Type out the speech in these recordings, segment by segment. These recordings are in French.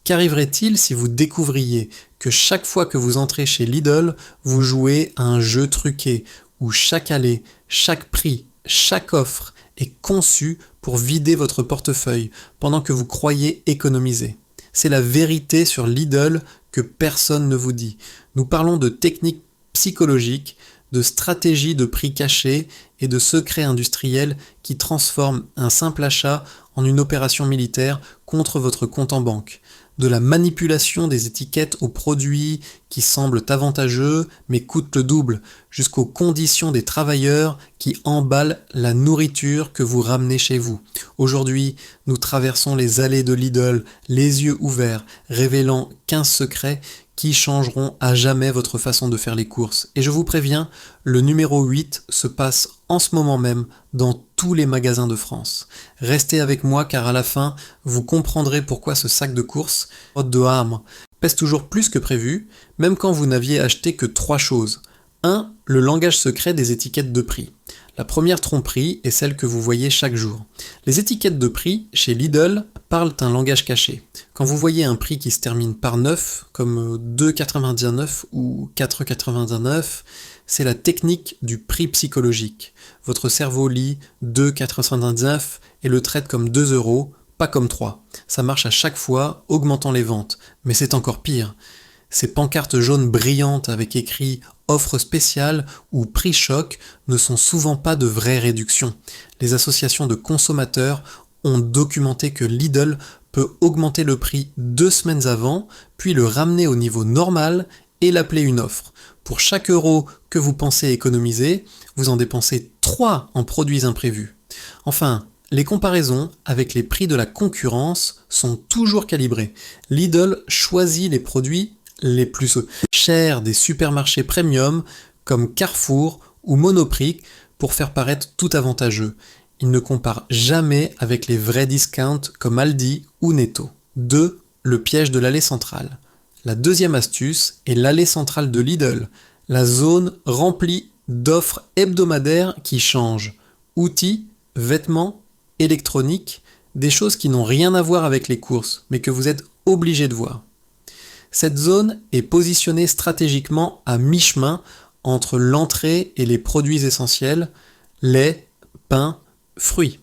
Qu'arriverait-il si vous découvriez que chaque fois que vous entrez chez Lidl, vous jouez à un jeu truqué, où chaque allée, chaque prix, chaque offre est conçue pour vider votre portefeuille pendant que vous croyez économiser? C'est la vérité sur Lidl que personne ne vous dit. Nous parlons de techniques psychologiques, de stratégies de prix cachés et de secrets industriels qui transforment un simple achat en une opération militaire contre votre compte en banque. De la manipulation des étiquettes aux produits qui semblent avantageux mais coûtent le double, jusqu'aux conditions des travailleurs qui emballent la nourriture que vous ramenez chez vous. Aujourd'hui, nous traversons les allées de Lidl, les yeux ouverts, révélant 15 secrets qui changeront à jamais votre façon de faire les courses. Et je vous préviens, le numéro 8 se passe en ce moment même dans tous les magasins de France. Restez avec moi car à la fin, vous comprendrez pourquoi ce sac de courses, Haute de Hamre, pèse toujours plus que prévu, même quand vous n'aviez acheté que 3 choses. 1. Le langage secret des étiquettes de prix. La première tromperie est celle que vous voyez chaque jour. Les étiquettes de prix chez Lidl parlent un langage caché. Quand vous voyez un prix qui se termine par 9, comme 2,99 ou 4,99, c'est la technique du prix psychologique. Votre cerveau lit 2,99 et le traite comme 2 euros, pas comme 3. Ça marche à chaque fois, augmentant les ventes. Mais c'est encore pire. Ces pancartes jaunes brillantes avec écrit « offre spéciale » ou « prix choc » ne sont souvent pas de vraies réductions. Les associations de consommateurs ont documenté que Lidl peut augmenter le prix 2 semaines avant, puis le ramener au niveau normal et l'appeler une offre. Pour chaque euro que vous pensez économiser, vous en dépensez 3 en produits imprévus. Enfin, les comparaisons avec les prix de la concurrence sont toujours calibrées. Lidl choisit les produits les plus chers des supermarchés premium comme Carrefour ou Monoprix pour faire paraître tout avantageux. Il ne compare jamais avec les vrais discounts comme Aldi ou Netto. 2. Le piège de l'allée centrale. La deuxième astuce est l'allée centrale de Lidl, la zone remplie d'offres hebdomadaires qui changent. Outils, vêtements, électronique, des choses qui n'ont rien à voir avec les courses, mais que vous êtes obligé de voir. Cette zone est positionnée stratégiquement à mi-chemin entre l'entrée et les produits essentiels, lait, pain, fruits.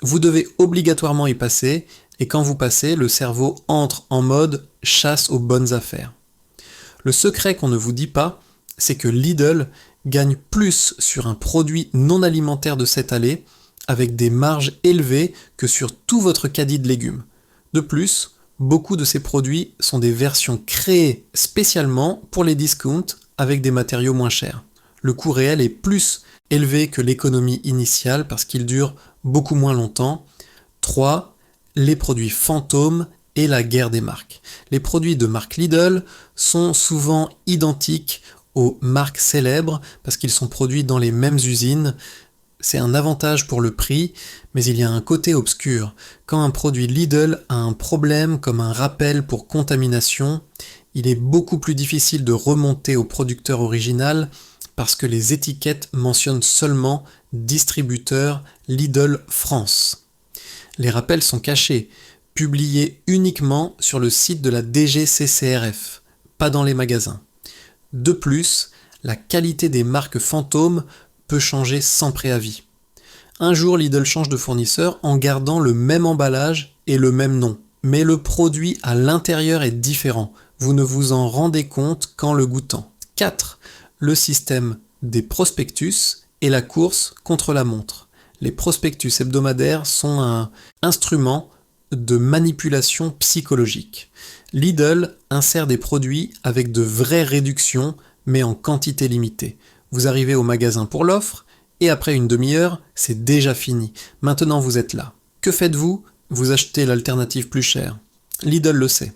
Vous devez obligatoirement y passer, et quand vous passez, le cerveau entre en mode chasse aux bonnes affaires. Le secret qu'on ne vous dit pas, c'est que Lidl gagne plus sur un produit non alimentaire de cette allée, avec des marges élevées que sur tout votre caddie de légumes. De plus, beaucoup de ces produits sont des versions créées spécialement pour les discounts avec des matériaux moins chers. Le coût réel est plus élevé que l'économie initiale parce qu'il dure beaucoup moins longtemps. 3. Les produits fantômes et la guerre des marques. Les produits de marque Lidl sont souvent identiques aux marques célèbres parce qu'ils sont produits dans les mêmes usines. C'est un avantage pour le prix, mais il y a un côté obscur. Quand un produit Lidl a un problème comme un rappel pour contamination, il est beaucoup plus difficile de remonter au producteur original parce que les étiquettes mentionnent seulement distributeur Lidl France. Les rappels sont cachés, publiés uniquement sur le site de la DGCCRF, pas dans les magasins. De plus, la qualité des marques fantômes peut changer sans préavis. Un jour, Lidl change de fournisseur en gardant le même emballage et le même nom. Mais le produit à l'intérieur est différent. Vous ne vous en rendez compte qu'en le goûtant. 4. Le système des prospectus et la course contre la montre. Les prospectus hebdomadaires sont un instrument de manipulation psychologique. Lidl insère des produits avec de vraies réductions, mais en quantité limitée. Vous arrivez au magasin pour l'offre, et après une demi-heure, c'est déjà fini. Maintenant vous êtes là. Que faites-vous ? Vous achetez l'alternative plus chère. Lidl le sait.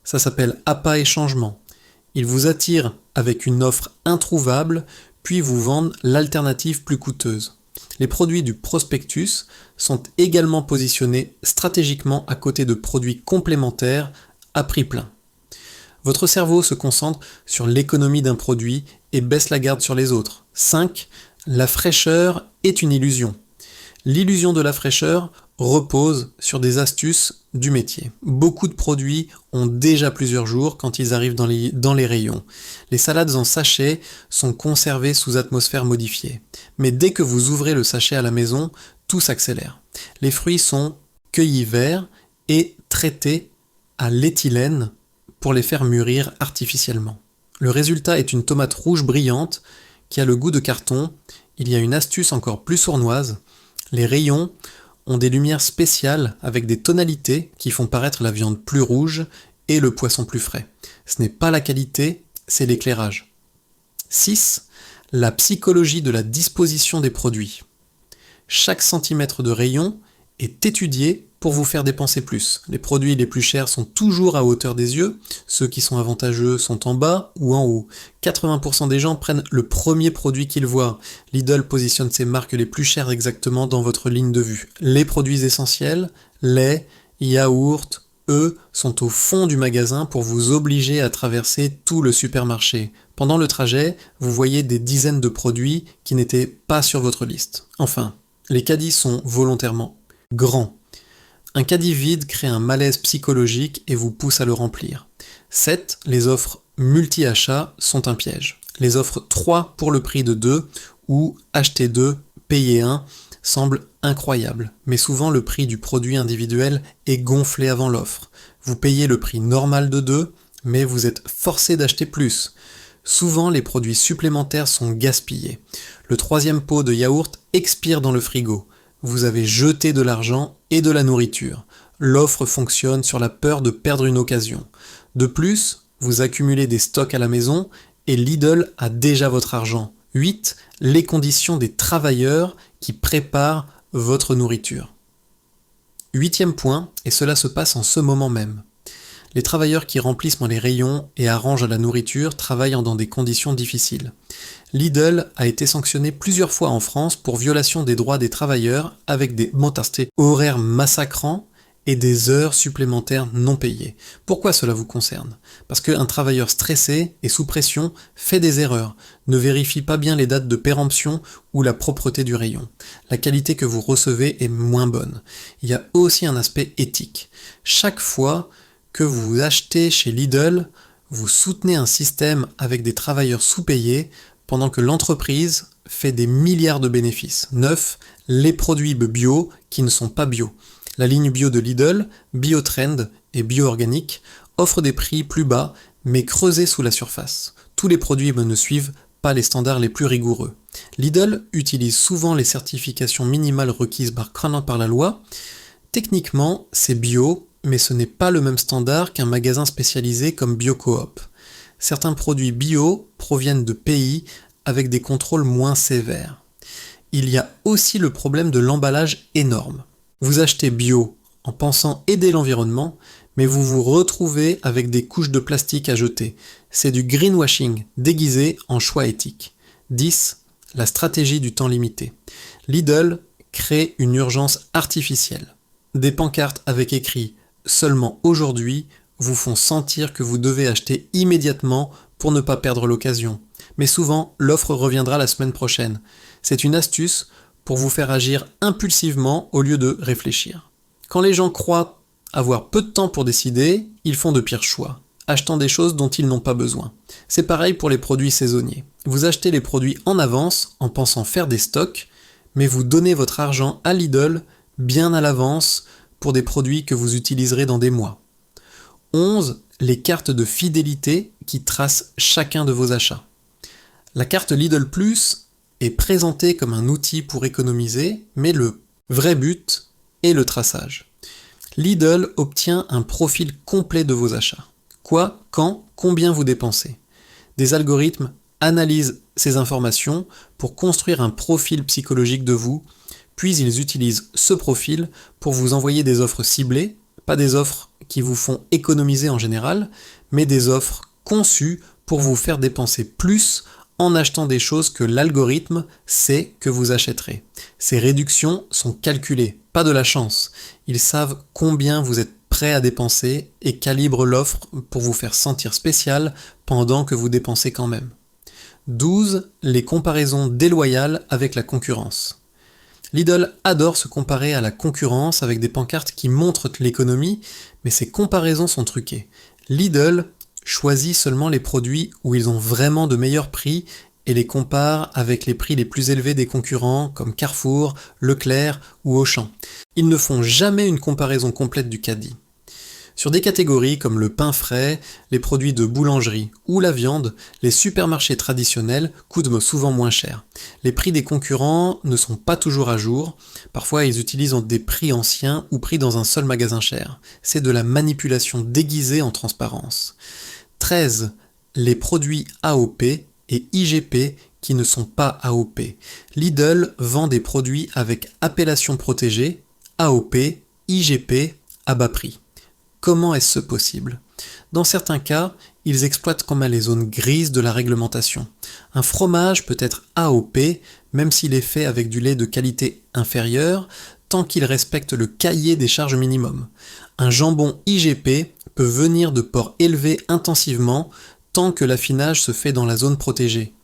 Ça s'appelle appât et changement. Ils vous attirent avec une offre introuvable, puis vous vendent l'alternative plus coûteuse. Les produits du prospectus sont également positionnés stratégiquement à côté de produits complémentaires à prix plein. Votre cerveau se concentre sur l'économie d'un produit et baisse la garde sur les autres. 5. La fraîcheur est une illusion. L'illusion de la fraîcheur repose sur des astuces du métier. Beaucoup de produits ont déjà plusieurs jours quand ils arrivent dans les rayons. Les salades en sachet sont conservées sous atmosphère modifiée. Mais dès que vous ouvrez le sachet à la maison, tout s'accélère. Les fruits sont cueillis verts et traités à l'éthylène pour les faire mûrir artificiellement. Le résultat est une tomate rouge brillante qui a le goût de carton. Il y a une astuce encore plus sournoise. Les rayons ont des lumières spéciales avec des tonalités qui font paraître la viande plus rouge et le poisson plus frais. Ce n'est pas la qualité, c'est l'éclairage. 6. La psychologie de la disposition des produits. Chaque centimètre de rayon est étudié pour vous faire dépenser plus. Les produits les plus chers sont toujours à hauteur des yeux, ceux qui sont avantageux sont en bas ou en haut. 80% des gens prennent le premier produit qu'ils voient. Lidl positionne ses marques les plus chères exactement dans votre ligne de vue. Les produits essentiels, lait, yaourt, eux, sont au fond du magasin pour vous obliger à traverser tout le supermarché. Pendant le trajet, vous voyez des dizaines de produits qui n'étaient pas sur votre liste. Enfin, les caddies sont volontairement grands. Un caddie vide crée un malaise psychologique et vous pousse à le remplir. 7. Les offres multi-achats sont un piège. Les offres 3 pour le prix de 2 ou acheter 2, payer 1 semblent incroyables, mais souvent le prix du produit individuel est gonflé avant l'offre. Vous payez le prix normal de 2, mais vous êtes forcé d'acheter plus. Souvent, les produits supplémentaires sont gaspillés. Le 3e pot de yaourt expire dans le frigo. Vous avez jeté de l'argent et de la nourriture. L'offre fonctionne sur la peur de perdre une occasion. De plus, vous accumulez des stocks à la maison et Lidl a déjà votre argent. 8. Les conditions des travailleurs qui préparent votre nourriture. 8e point, et cela se passe en ce moment même. Les travailleurs qui remplissent les rayons et arrangent la nourriture travaillent dans des conditions difficiles. Lidl a été sanctionné plusieurs fois en France pour violation des droits des travailleurs avec des horaires massacrants et des heures supplémentaires non payées. Pourquoi cela vous concerne ? Parce qu'un travailleur stressé et sous pression fait des erreurs, ne vérifie pas bien les dates de péremption ou la propreté du rayon. La qualité que vous recevez est moins bonne. Il y a aussi un aspect éthique. Chaque fois que vous achetez chez Lidl, vous soutenez un système avec des travailleurs sous-payés pendant que l'entreprise fait des milliards de bénéfices. 9. Les produits bio qui ne sont pas bio. La ligne bio de Lidl, Biotrend et Bio-Organique, offre des prix plus bas mais creusés sous la surface. Tous les produits ne suivent pas les standards les plus rigoureux. Lidl utilise souvent les certifications minimales requises par la loi. Techniquement, c'est bio, mais ce n'est pas le même standard qu'un magasin spécialisé comme BioCoop. Certains produits bio proviennent de pays avec des contrôles moins sévères. Il y a aussi le problème de l'emballage énorme. Vous achetez bio en pensant aider l'environnement, mais vous vous retrouvez avec des couches de plastique à jeter. C'est du greenwashing déguisé en choix éthique. 10. La stratégie du temps limité. Lidl crée une urgence artificielle. Des pancartes avec écrit « Seulement aujourd'hui » vous font sentir que vous devez acheter immédiatement pour ne pas perdre l'occasion. Mais souvent, l'offre reviendra la semaine prochaine. C'est une astuce pour vous faire agir impulsivement au lieu de réfléchir. Quand les gens croient avoir peu de temps pour décider, ils font de pires choix, achetant des choses dont ils n'ont pas besoin. C'est pareil pour les produits saisonniers. Vous achetez les produits en avance en pensant faire des stocks, mais vous donnez votre argent à Lidl bien à l'avance pour des produits que vous utiliserez dans des mois. 11. Les cartes de fidélité qui tracent chacun de vos achats. La carte Lidl Plus est présentée comme un outil pour économiser, mais le vrai but est le traçage. Lidl obtient un profil complet de vos achats. Quoi, quand, combien vous dépensez. Des algorithmes analysent ces informations pour construire un profil psychologique de vous, puis ils utilisent ce profil pour vous envoyer des offres ciblées, pas des offres qui vous font économiser en général, mais des offres conçues pour vous faire dépenser plus en achetant des choses que l'algorithme sait que vous achèterez. Ces réductions sont calculées, pas de la chance. Ils savent combien vous êtes prêt à dépenser et calibrent l'offre pour vous faire sentir spécial pendant que vous dépensez quand même. 12. Les comparaisons déloyales avec la concurrence. Lidl adore se comparer à la concurrence avec des pancartes qui montrent l'économie, mais ces comparaisons sont truquées. Lidl choisit seulement les produits où ils ont vraiment de meilleurs prix et les compare avec les prix les plus élevés des concurrents comme Carrefour, Leclerc ou Auchan. Ils ne font jamais une comparaison complète du caddie. Sur des catégories comme le pain frais, les produits de boulangerie ou la viande, les supermarchés traditionnels coûtent souvent moins cher. Les prix des concurrents ne sont pas toujours à jour, parfois ils utilisent des prix anciens ou pris dans un seul magasin cher. C'est de la manipulation déguisée en transparence. 13. Les produits AOP et IGP qui ne sont pas AOP. Lidl vend des produits avec appellation protégée, AOP, IGP, à bas prix. Comment est-ce possible ? Dans certains cas, ils exploitent comme les zones grises de la réglementation. Un fromage peut être AOP, même s'il est fait avec du lait de qualité inférieure, tant qu'il respecte le cahier des charges minimum. Un jambon IGP peut venir de porcs élevés intensivement, tant que l'affinage se fait dans la zone protégée.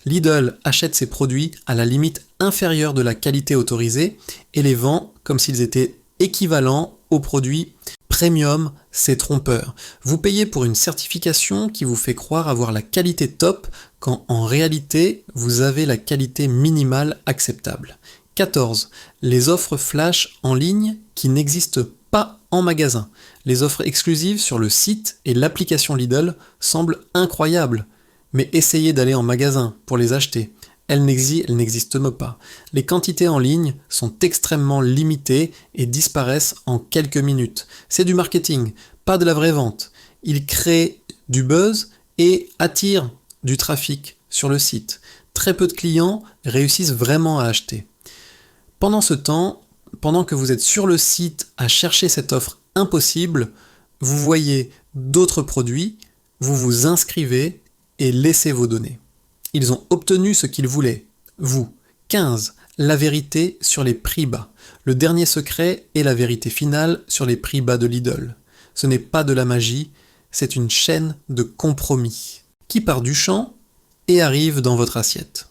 Lidl achète ses produits à la limite inférieure de la qualité autorisée et les vend comme s'ils étaient équivalents aux produits premium, c'est trompeur. Vous payez pour une certification qui vous fait croire avoir la qualité top quand en réalité vous avez la qualité minimale acceptable. 14. Les offres flash en ligne qui n'existent pas en magasin. Les offres exclusives sur le site et l'application Lidl semblent incroyables, mais essayez d'aller en magasin pour les acheter. Elles n'existent pas. Les quantités en ligne sont extrêmement limitées et disparaissent en quelques minutes. C'est du marketing, pas de la vraie vente. Ils créent du buzz et attirent du trafic sur le site. Très peu de clients réussissent vraiment à acheter. Pendant ce temps, pendant que vous êtes sur le site à chercher cette offre impossible, vous voyez d'autres produits, vous vous inscrivez et laissez vos données. Ils ont obtenu ce qu'ils voulaient. Vous. 15. La vérité sur les prix bas. Le dernier secret est la vérité finale sur les prix bas de Lidl. Ce n'est pas de la magie, c'est une chaîne de compromis qui part du champ et arrive dans votre assiette.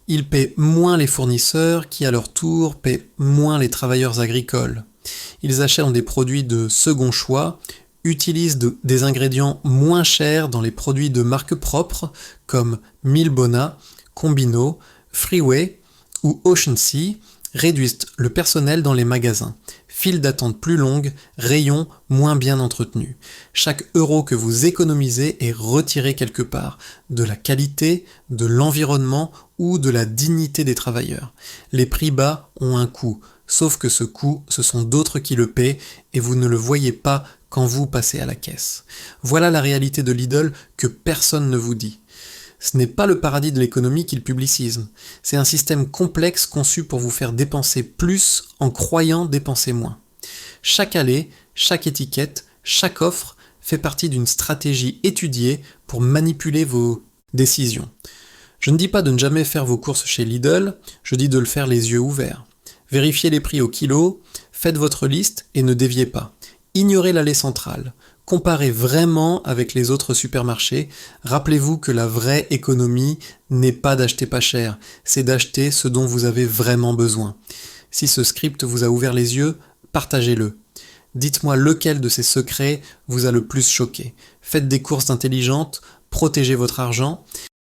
Ils paient moins les fournisseurs qui, à leur tour, paient moins les travailleurs agricoles. Ils achètent des produits de second choix, utilisent des ingrédients moins chers dans les produits de marque propre comme Milbona, Combino, Freeway ou Ocean Sea, réduisent le personnel dans les magasins. Files d'attente plus longues, rayons moins bien entretenus. Chaque euro que vous économisez est retiré quelque part, de la qualité, de l'environnement ou de la dignité des travailleurs. Les prix bas ont un coût, sauf que ce coût, ce sont d'autres qui le paient et vous ne le voyez pas quand vous passez à la caisse. Voilà la réalité de Lidl que personne ne vous dit. Ce n'est pas le paradis de l'économie qu'ils publicisent. C'est un système complexe conçu pour vous faire dépenser plus en croyant dépenser moins. Chaque allée, chaque étiquette, chaque offre fait partie d'une stratégie étudiée pour manipuler vos décisions. Je ne dis pas de ne jamais faire vos courses chez Lidl, je dis de le faire les yeux ouverts. Vérifiez les prix au kilo, faites votre liste et ne déviez pas. Ignorez l'allée centrale. Comparez vraiment avec les autres supermarchés. Rappelez-vous que la vraie économie n'est pas d'acheter pas cher, c'est d'acheter ce dont vous avez vraiment besoin. Si ce script vous a ouvert les yeux, partagez-le. Dites-moi lequel de ces secrets vous a le plus choqué. Faites des courses intelligentes, protégez votre argent